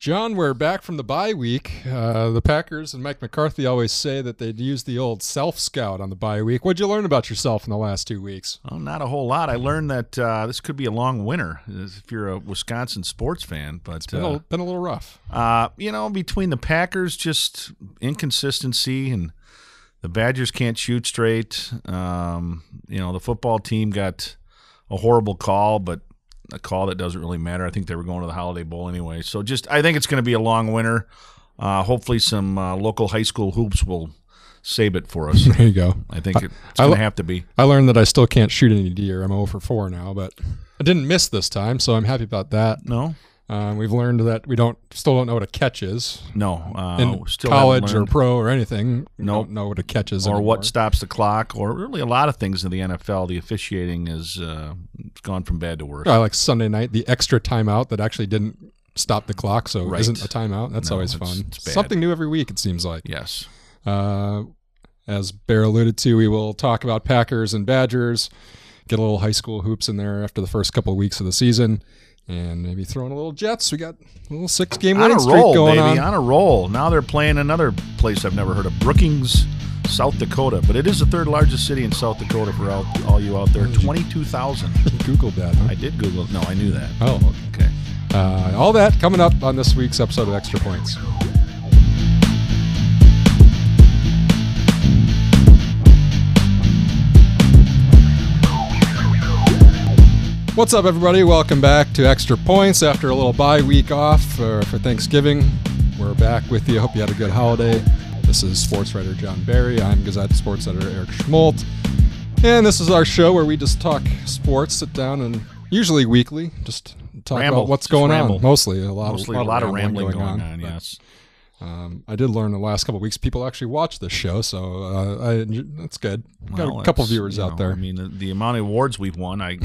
John, we're back from the bye week. The Packers and Mike McCarthy always say that they'd use the old self-scout on the bye week. What'd you learn about yourself in the last 2 weeks? Well, not a whole lot. I learned that this could be a long winter if you're a Wisconsin sports fan. But it's been a little rough. Between the Packers, just inconsistency, and the Badgers can't shoot straight. The football team got a horrible call, but a call that doesn't really matter. I think they were going to the Holiday Bowl anyway. So I think it's going to be a long winter. Hopefully some local high school hoops will save it for us. There you go. I think it's going to have to be. I learned that I still can't shoot any deer. I'm 0 for 4 now, but I didn't miss this time, so I'm happy about that. No? We've learned that we still don't know what a catch is. No. In still college or pro or anything, we don't know what a catch is or anymore. What stops the clock, or really a lot of things in the NFL. The officiating has gone from bad to worse. Like Sunday night, the extra timeout that actually didn't stop the clock, so right. isn't a timeout. That's always fun. It's bad. Something new every week, it seems like. Yes. As Bear alluded to, we will talk about Packers and Badgers, get a little high school hoops in there after the first couple of weeks of the season. And maybe throw in a little Jets. We got a little 6-game winning streak going on. On a roll. Now they're playing another place I've never heard of, Brookings, South Dakota. But it is the third largest city in South Dakota for all you out there. 22,000. You Googled that, huh? I did Google it. No, I knew that. Oh, okay. All that coming up on this week's episode of Extra Points. What's up, everybody? Welcome back to Extra Points after a little bye week off for Thanksgiving. We're back with you. Hope you had a good holiday. This is sports writer John Barry. I'm Gazette sports editor Eric Schmolt. And this is our show where we just talk sports, sit down, and usually weekly, just talk about what's going on. Mostly a lot of rambling going on. Yes. I did learn the last couple of weeks people actually watch this show, so that's good. Got a couple viewers out there. I mean, the amount of awards we've won, I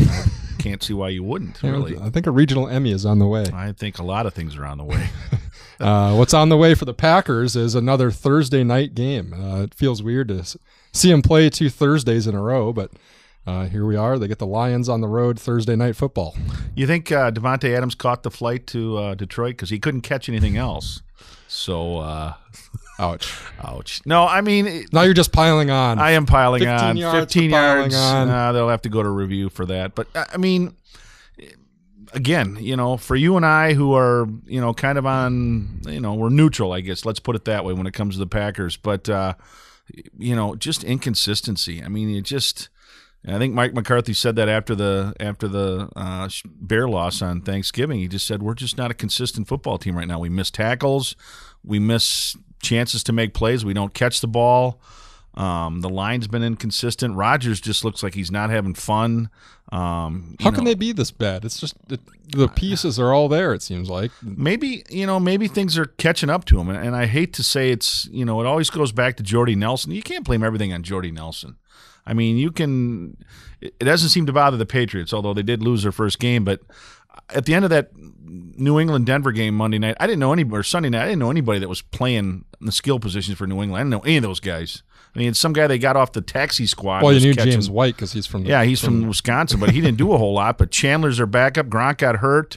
can't see why you wouldn't, really. I think a regional Emmy is on the way. I think a lot of things are on the way. What's on the way for the Packers is another Thursday night game. It feels weird to see them play 2 Thursdays in a row, but here we are. They get the Lions on the road Thursday night football. You think Devontae Adams caught the flight to Detroit because he couldn't catch anything else? So, ouch. No, I mean, now you're just piling on. I am piling 15 on. Yards 15 yards. On. They'll have to go to review for that. But I mean, again, for you and I who are, kind of on, we're neutral, I guess. Let's put it that way when it comes to the Packers. But just inconsistency. I mean, I think Mike McCarthy said that after the Bear loss on Thanksgiving. He just said, we're just not a consistent football team right now. We miss tackles. We miss chances to make plays. We don't catch the ball. The line's been inconsistent. Rodgers just looks like he's not having fun. How can they be this bad? It's just the pieces are all there, it seems like. Maybe things are catching up to him. And I hate to say it's, it always goes back to Jordy Nelson. You can't blame everything on Jordy Nelson. I mean, it doesn't seem to bother the Patriots, although they did lose their first game. But at the end of that New England-Denver game Monday night, Sunday night, I didn't know anybody that was playing in the skill positions for New England. I didn't know any of those guys. I mean, some guy they got off the taxi squad. Well, you knew James White because he's from from Wisconsin, but he didn't do a whole lot. But Chandler's their backup. Gronk got hurt.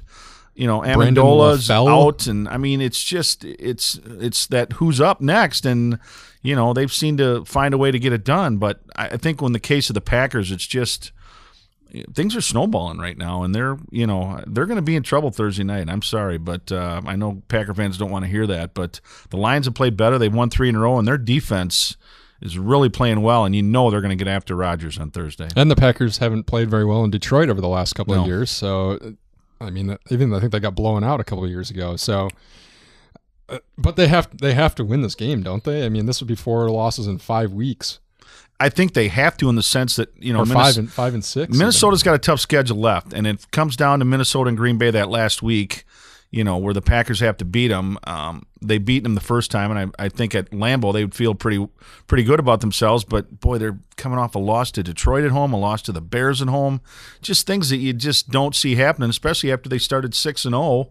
Amendola's out, and I mean, it's that who's up next, and they've seemed to find a way to get it done. But I think in the case of the Packers, it's just things are snowballing right now, and they're going to be in trouble Thursday night. I'm sorry, but I know Packer fans don't want to hear that. But the Lions have played better; they've won 3 in a row, and their defense is really playing well, and they're going to get after Rodgers on Thursday. And the Packers haven't played very well in Detroit over the last couple of years, so. I mean, I think they got blown out a couple of years ago. So, but they have to win this game, don't they? I mean, this would be 4 losses in 5 weeks. I think they have to in the sense that or 5 and 6. Minnesota's got a tough schedule left, and it comes down to Minnesota and Green Bay that last week. Where the Packers have to beat them. They beat them the first time, and I think at Lambeau they would feel pretty good about themselves. But, boy, they're coming off a loss to Detroit at home, a loss to the Bears at home. Just things that you just don't see happening, especially after they started 6-0.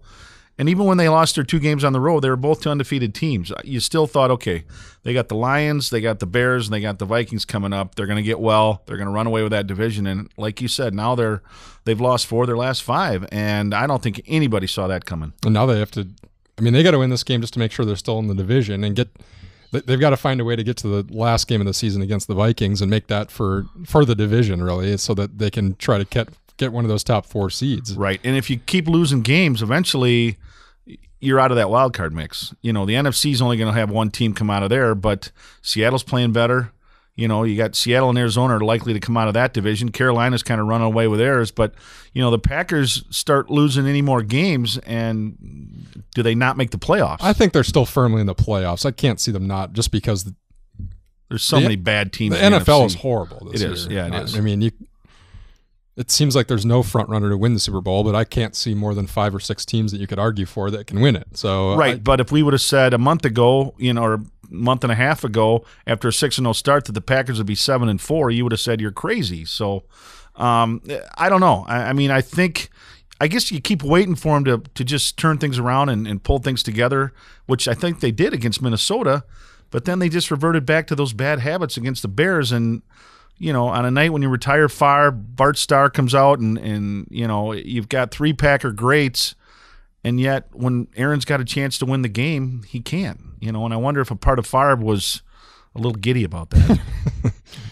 And even when they lost their 2 games on the road, they were both to undefeated teams. You still thought, okay, they got the Lions, they got the Bears, and they got the Vikings coming up. They're going to get well. They're going to run away with that division. And like you said, now they've lost 4 of their last 5, and I don't think anybody saw that coming. And now they have to I mean, they got to win this game just to make sure they're still in the division and they've got to find a way to get to the last game of the season against the Vikings and make that for the division, really, so that they can try to get one of those top 4 seeds. Right. And if you keep losing games, eventually you're out of that wild card mix. The NFC is only going to have one team come out of there, but Seattle's playing better. You got Seattle and Arizona are likely to come out of that division. Carolina's kind of running away with theirs, but the Packers start losing any more games, and do they not make the playoffs? I think they're still firmly in the playoffs. I can't see them not, just because there's so many bad teams. The NFL is horrible this year. It is. Yeah, it is. I mean, it seems like there's no front runner to win the Super Bowl, but I can't see more than 5 or 6 teams that you could argue for that can win it. So right, but if we would have said a month ago, or a month and a half ago, after a 6-0 start, that the Packers would be 7-4, you would have said you're crazy. So I don't know. I mean, I guess you keep waiting for them to just turn things around and pull things together, which I think they did against Minnesota, but then they just reverted back to those bad habits against the Bears. And on a night when you retire Favre, Bart Starr comes out and you've got 3 Packer greats, and yet when Aaron's got a chance to win the game, he can't. And I wonder if a part of Favre was a little giddy about that.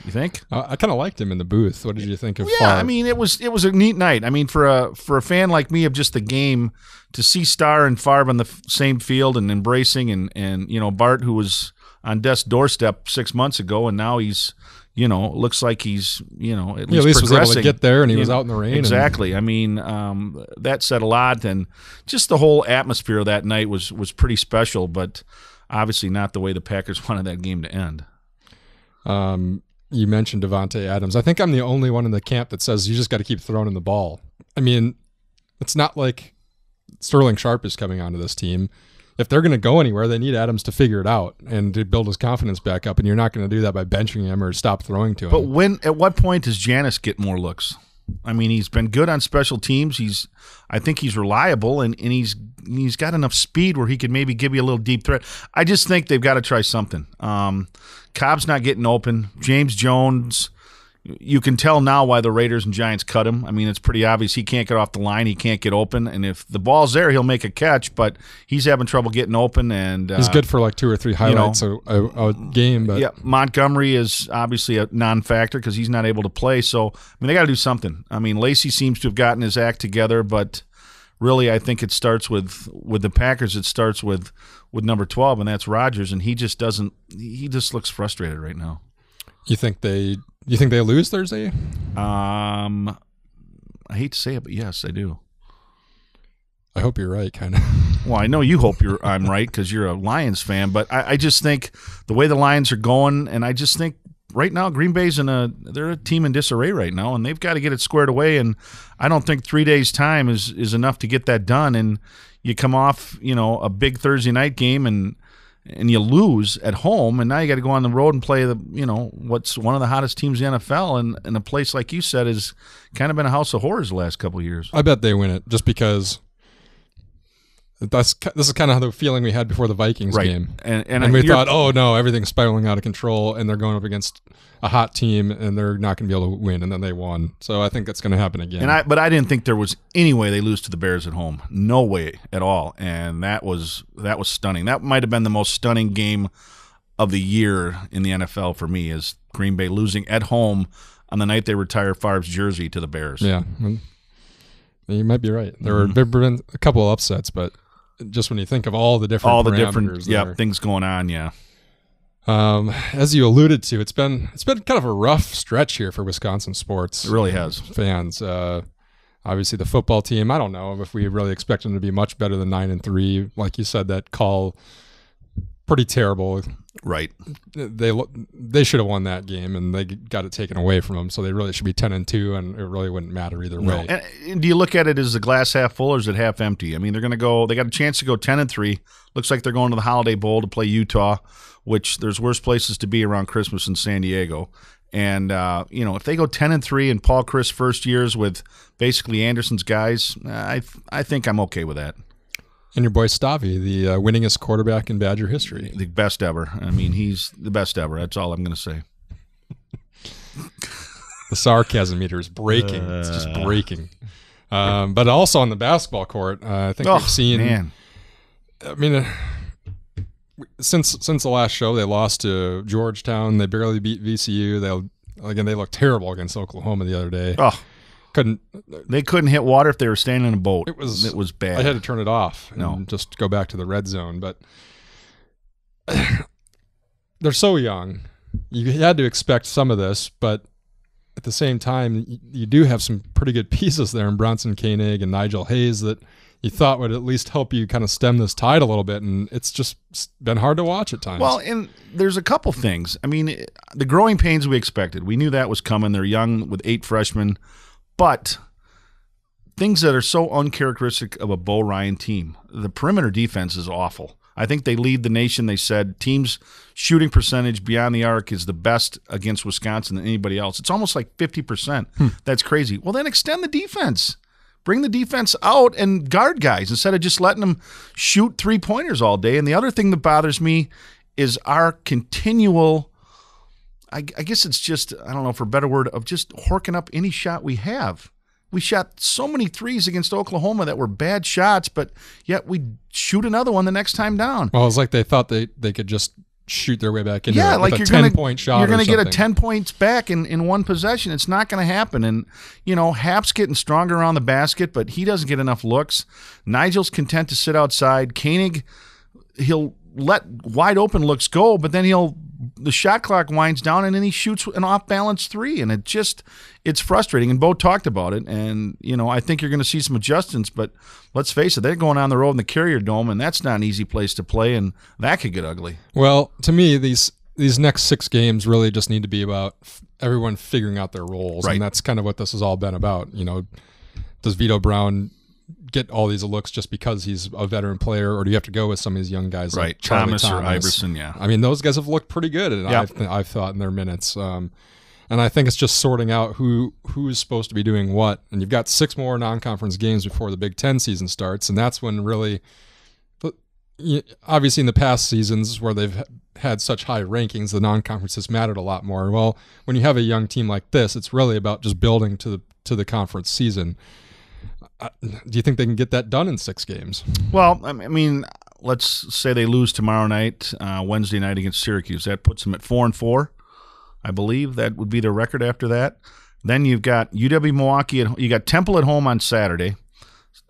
You think? I kind of liked him in the booth. What did you think of Favre? Yeah, I mean, it was a neat night. I mean, for a fan like me of just the game, to see Starr and Favre on the same field and embracing, and Bart, who was on death's doorstep 6 months ago, and now he's looks like he's at least was able to get there, and he was out in the rain. Exactly. I mean, that said a lot, and just the whole atmosphere of that night was pretty special, but obviously not the way the Packers wanted that game to end. You mentioned Devontae Adams. I think I'm the only one in the camp that says you just got to keep throwing in the ball. I mean, it's not like Sterling Sharp is coming onto this team. If they're going to go anywhere, they need Adams to figure it out and to build his confidence back up, and you're not going to do that by benching him or stop throwing to him. But at what point does Janis get more looks? I mean, he's been good on special teams. I think he's reliable, and he's got enough speed where he could maybe give you a little deep threat. I just think they've got to try something. Cobb's not getting open. James Jones, you can tell now why the Raiders and Giants cut him. I mean, it's pretty obvious he can't get off the line. He can't get open. And if the ball's there, he'll make a catch, but he's having trouble getting open. And he's good for like 2 or 3 highlights a game. But yeah, Montgomery is obviously a non-factor because he's not able to play. So, I mean, they got to do something. I mean, Lacey seems to have gotten his act together, but really I think it starts with the Packers. It starts with number 12, and that's Rodgers, and he just looks frustrated right now. You think they lose Thursday? I hate to say it, but yes, I do. I hope you're right, kind of. Well, I know you hope I'm right because you're a Lions fan, but I just think the way the Lions are going, and I just think right now Green Bay's they're a team in disarray right now, and they've got to get it squared away. And I don't think 3 days' time is enough to get that done. And you come off, a big Thursday night game and you lose at home, and now you got to go on the road and play what's one of the hottest teams in the NFL, and a place like you said has kind of been a house of horrors the last couple of years. I bet they win it just because this is kind of the feeling we had before the Vikings game, and we thought, oh no, everything's spiraling out of control, and they're going up against a hot team, and they're not going to be able to win, and then they won. So I think that's going to happen again. But I didn't think there was any way they lose to the Bears at home, no way at all, and that was stunning. That might have been the most stunning game of the year in the NFL for me, is Green Bay losing at home on the night they retire Favre's jersey to the Bears. Yeah, you might be right. There have been a couple of upsets, but just when you think of all the different things going on, yeah. As you alluded to, it's been kind of a rough stretch here for Wisconsin sports. It really has. Fans, obviously the football team. I don't know if we really expect them to be much better than 9-3. Like you said, that call pretty terrible. Right. They should have won that game, and they got it taken away from them. So they really should be 10-2, and it really wouldn't matter either way. And do you look at it as the glass half full, or is it half empty? I mean, they're going to go. They got a chance to go 10-3. Looks like they're going to the Holiday Bowl to play Utah, which there's worse places to be around Christmas in San Diego. And if they go 10-3 in Paul Chryst first years with basically Anderson's guys, I think I'm okay with that. And your boy Stavi, the winningest quarterback in Badger history. The best ever. I mean, he's the best ever. That's all I'm going to say. The sarcasm meter is breaking. It's just breaking. But also on the basketball court, I think we've seen I mean, since the last show, they lost to Georgetown. They barely beat VCU. They looked terrible against Oklahoma the other day. Oh, they couldn't hit water if they were standing in a boat. It was bad. I had to turn it off and just go back to the red zone. But they're so young. You had to expect some of this, but at the same time, you do have some pretty good pieces there in Bronson Koenig and Nigel Hayes that you thought would at least help you kind of stem this tide a little bit, and it's just been hard to watch at times. Well, and there's a couple things. I mean, the growing pains we expected. We knew that was coming. They're young with 8 freshmen, but things that are so uncharacteristic of a Bo Ryan team. The perimeter defense is awful. I think they lead the nation. They said teams' shooting percentage beyond the arc is the best against Wisconsin than anybody else. It's almost like 50%. That's crazy. Well, then extend the defense. Bring the defense out and guard guys instead of just letting them shoot 3-pointers all day. And the other thing that bothers me is our continual, I guess it's just, I don't know for a better word, of just horking up any shot we have. We shot so many threes against Oklahoma that were bad shots, but yet we shoot another one the next time down. Well, it's like they thought they could just shoot their way back into it like with a 10-point shot. You're going to get a 10 10 points back in one possession. It's not going to happen. And, Hap's getting stronger around the basket, but he doesn't get enough looks. Nigel's content to sit outside. Koenig, he'll let wide open looks go, but then the shot clock winds down and then he shoots an off-balance 3, and it's frustrating. And Bo talked about it, and I think you're going to see some adjustments, but let's face it, they're going on the road in the Carrier Dome, and that's not an easy place to play, and that could get ugly. Well, to me, these next 6 games really just need to be about everyone figuring out their roles, right. And that's kind of what this has all been about. Does Vito Brown get all these looks just because he's a veteran player, or do you have to go with some of these young guys right. like Charlie Thomas or Iverson? Yeah, I mean, those guys have looked pretty good, and I've thought in their minutes. And I think it's just sorting out who's supposed to be doing what. And you've got 6 more non-conference games before the Big Ten season starts, and that's when really, obviously in the past seasons where they've had such high rankings, the non-conferences mattered a lot more. Well, when you have a young team like this, it's really about just building to the conference season. Do you think they can get that done in 6 games? Well, I mean, let's say they lose tomorrow night, Wednesday night against Syracuse. That puts them at 4-4. I believe that would be their record after that. Then you've got UW-Milwaukee. You got Temple at home on Saturday.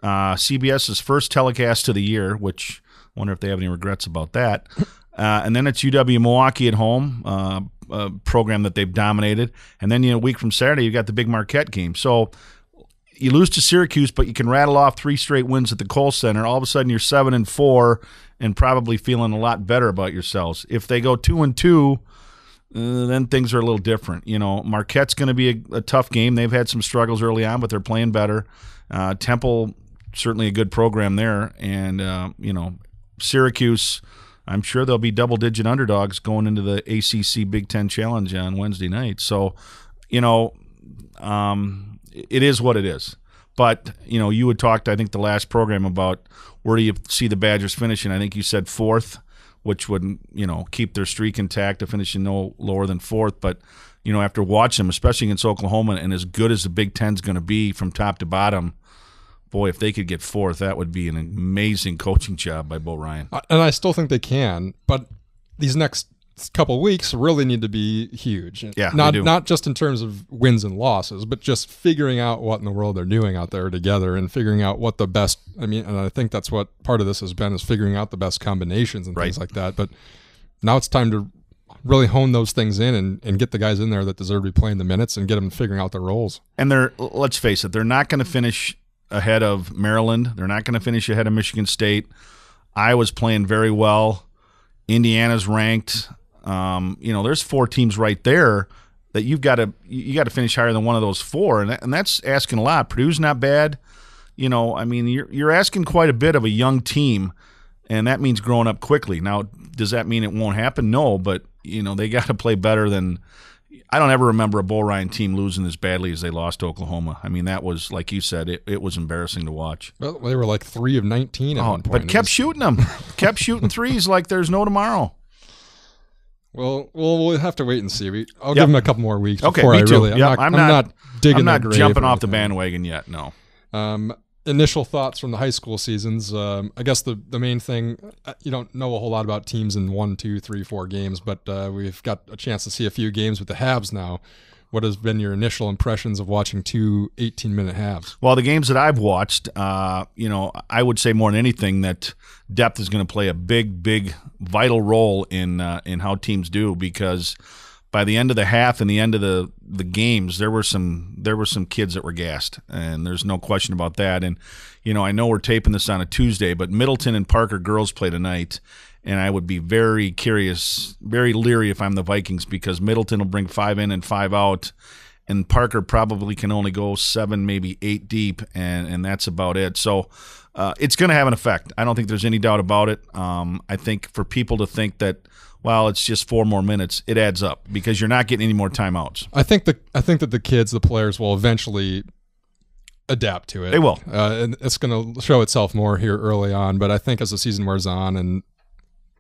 CBS's first telecast of the year, which I wonder if they have any regrets about that. And then it's UW-Milwaukee at home, a program that they've dominated. And then a week from Saturday, you've got the big Marquette game. So you lose to Syracuse, but you can rattle off 3 straight wins at the Kohl Center. All of a sudden, you're 7-4 and probably feeling a lot better about yourselves. If they go 2-2, then things are a little different. Marquette's going to be a tough game. They've had some struggles early on, but they're playing better. Temple, certainly a good program there. And, Syracuse, I'm sure they'll be double-digit underdogs going into the ACC Big Ten Challenge on Wednesday night. So, it is what it is. But, you had talked, I think, the last program about where do you see the Badgers finishing. I think you said 4th, which would, keep their streak intact of finishing no lower than 4th. But, after watching them, especially against Oklahoma, and as good as the Big Ten's going to be from top to bottom, boy, if they could get 4th, that would be an amazing coaching job by Bo Ryan. And I still think they can, but these next couple weeks really need to be huge. Yeah, not just in terms of wins and losses, but just figuring out what in the world they're doing out there together and figuring out what the best. And I think that's what part of this has been, is figuring out the best combinations and things like that. But now it's time to really hone those things in and get the guys in there that deserve to be playing the minutes and get them figuring out their roles. And let's face it, they're not going to finish ahead of Maryland. They're not going to finish ahead of Michigan State. Iowa's playing very well. Indiana's ranked. There's 4 teams right there that you got to finish higher than one of those 4, and that's asking a lot. Purdue's not bad. You're asking quite a bit of a young team, and that means growing up quickly. Now, does that mean it won't happen? No, but they got to play better than. I don't ever remember a Bo Ryan team losing as badly as they lost to Oklahoma. I mean, that was, like you said, it was embarrassing to watch. Well, they were like 3 of 19 at one point. But kept shooting them. Kept shooting threes like there's no tomorrow. Well, we'll have to wait and see. I'll give them a couple more weeks. Okay, before me too. I'm not digging. I'm not that grave jumping or off the anything. bandwagon yet. No. initial thoughts from the high school seasons. I guess the main thing, you don't know a whole lot about teams in 1, 2, 3, 4 games, but we've got a chance to see a few games with the halves now. What has been your initial impressions of watching 2 18-minute halves? Well, the games that I've watched, I would say more than anything that depth is going to play a big, vital role in how teams do, because by the end of the half and the end of the games, there were some kids that were gassed, and there's no question about that. And I know we're taping this on a Tuesday, but Middleton and Parker girls play tonight, and I would be very curious, very leery if I'm the Vikings, because Middleton will bring 5 in and 5 out, and Parker probably can only go 7, maybe 8 deep, and that's about it. So it's going to have an effect. I don't think there's any doubt about it. I think for people to think that, well, it's just 4 more minutes, it adds up, because you're not getting any more timeouts. I think that the kids, the players, will eventually adapt to it. They will. And it's going to show itself more here early on, but I think as the season wears on, and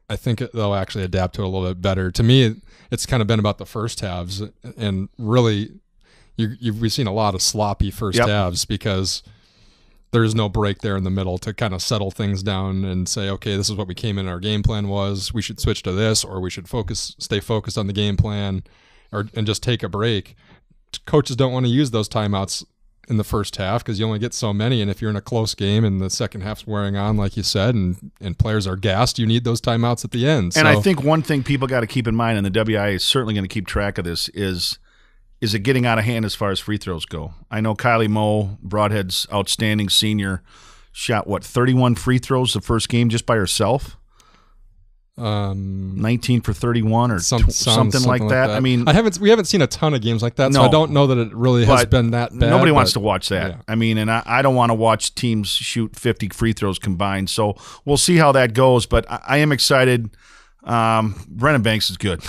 I think they'll actually adapt to it a little bit better. To me, it's kind of been about the first halves, and really we've seen a lot of sloppy first halves, because there's no break there in the middle to kind of settle things down and say, okay, this is what we came in, our game plan was, we should switch to this, or we should stay focused on the game plan, and just take a break. Coaches don't want to use those timeouts in the first half, because you only get so many, and if you're in a close game and the second half's wearing on, like you said, and players are gassed, you need those timeouts at the end. And I think one thing people got to keep in mind, and the WIA is certainly going to keep track of this, is it getting out of hand as far as free throws go? I know Kylie Moe, Broadhead's outstanding senior, shot 31 free throws the first game just by herself. 19 for 31 or something like that. I mean, we haven't seen a ton of games like that, so I don't know that it really has been that bad. Nobody wants to watch that. Yeah. I mean, and I don't want to watch teams shoot 50 free throws combined. So we'll see how that goes. But I am excited. Brennan Banks is good.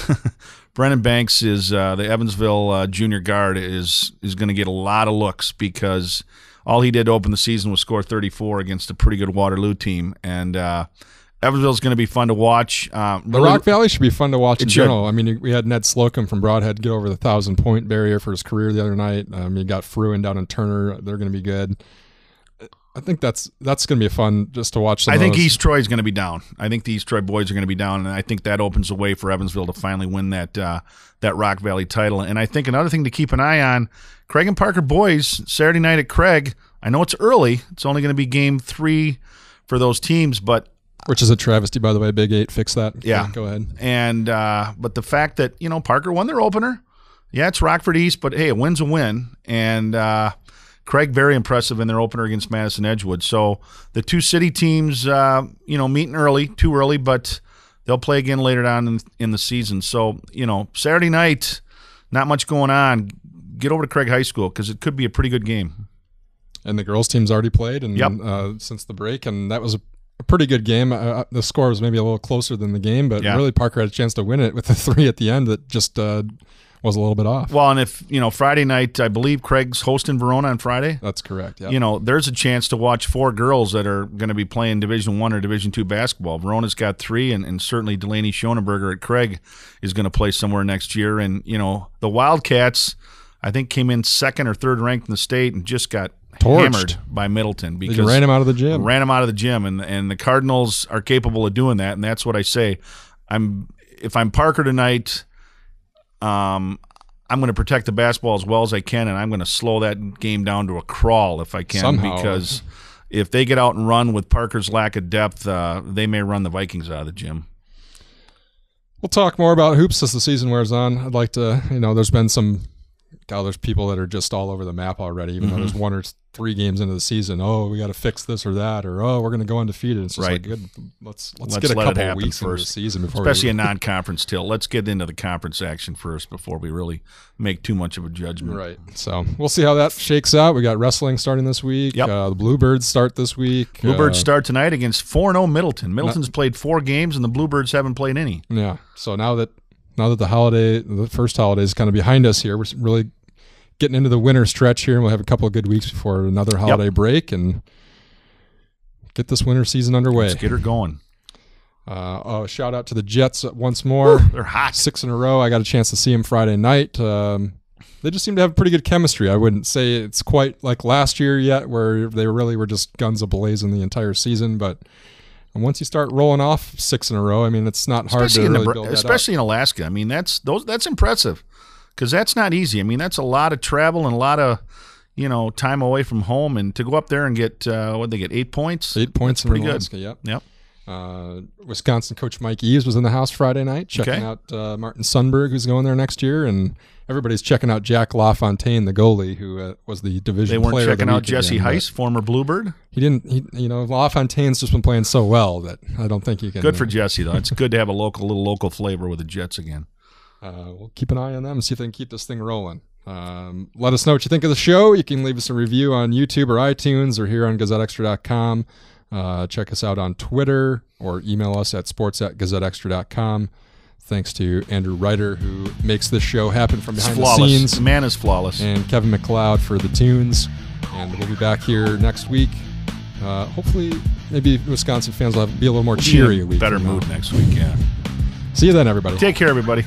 Brennan Banks is the Evansville junior guard is going to get a lot of looks, because all he did to open the season was score 34 against a pretty good Waterloo team, and Evansville's going to be fun to watch. The Rock Valley should be fun to watch in general. I mean, we had Ned Slocum from Broadhead get over the 1,000-point barrier for his career the other night. You got Fruin down in Turner; they're going to be good. I think that's going to be fun just to watch. I think East Troy is going to be down. I think the East Troy boys are going to be down, and I think that opens the way for Evansville to finally win that Rock Valley title. And I think another thing to keep an eye on: Craig and Parker boys Saturday night at Craig. I know it's early; it's only going to be game 3 for those teams, but. Which is a travesty, by the way. Big 8, fix that. Yeah. Go ahead. And but the fact that, Parker won their opener, it's Rockford East, but hey, a win's a win. And Craig, very impressive in their opener against Madison Edgewood. So the two city teams, meeting early, too early, but they'll play again later on in the season. So, Saturday night, not much going on. Get over to Craig High School, because it could be a pretty good game. And the girls' team's already played since the break, and that was a pretty good game. The score was maybe a little closer than the game, but really Parker had a chance to win it with the 3 at the end that just was a little bit off. Well, and if, Friday night, I believe Craig's hosting Verona on Friday. That's correct, yeah. There's a chance to watch 4 girls that are going to be playing Division I or Division II basketball. Verona's got 3, and certainly Delaney Schoenberger at Craig is going to play somewhere next year. And, the Wildcats, I think, came in 2nd or 3rd ranked in the state and just got hammered by Middleton, because they ran him out of the gym. And the Cardinals are capable of doing that, and that's what I say. If I'm Parker tonight, I'm going to protect the basketball as well as I can, and I'm going to slow that game down to a crawl if I can. Somehow. Because if they get out and run with Parker's lack of depth, they may run the Vikings out of the gym. We'll talk more about hoops as the season wears on. I'd like to, there's been there's people that are just all over the map already, even though there's 1 or 3 games into the season. Oh, we got to fix this or that, or we're going to go undefeated. It's just like, good. Let's get a couple of weeks into the season before, especially a non-conference tilt. Let's get into the conference action first before we really make too much of a judgment. Right. So we'll see how that shakes out. We got wrestling starting this week. Yep. The Bluebirds start this week. Bluebirds start tonight against 4-0 Middleton. Middleton's played 4 games, and the Bluebirds haven't played any. Yeah. So now that the first holiday is kind of behind us here, we're really getting into the winter stretch here, and we'll have a couple of good weeks before another holiday break and get this winter season underway. Let's get her going. Shout out to the Jets once more. Woo, they're hot. 6 in a row. I got a chance to see them Friday night. they just seem to have pretty good chemistry. I wouldn't say it's quite like last year yet, where they really were just guns a-blazing the entire season, but once you start rolling off 6 in a row, I mean, it's not hard to really build that especially up. in Alaska. I mean, that's impressive because that's not easy. I mean, that's a lot of travel and a lot of time away from home, and to go up there and get what they get 8 points. 8 points in Alaska. Good. Yep. Wisconsin coach Mike Eves was in the house Friday night checking out Martin Sundberg, who's going there next year, and everybody's checking out Jack LaFontaine, the goalie, who was the division player. They weren't checking out Jesse Heiss, former Bluebird. He didn't. LaFontaine's just been playing so well that I don't think you can. Good for Jesse though. It's good to have a little local flavor with the Jets again. We'll keep an eye on them and see if they can keep this thing rolling. Let us know what you think of the show. You can leave us a review on YouTube or iTunes or here on GazetteExtra.com. Check us out on Twitter or email us at sports@gazetteextra.com. Thanks to Andrew Ryder, who makes this show happen from behind the scenes. The man is flawless. And Kevin McLeod for the tunes. And we'll be back here next week. Hopefully, maybe Wisconsin fans will be a little more cheery a week. Better mood next week, yeah. See you then, everybody. Take care, everybody.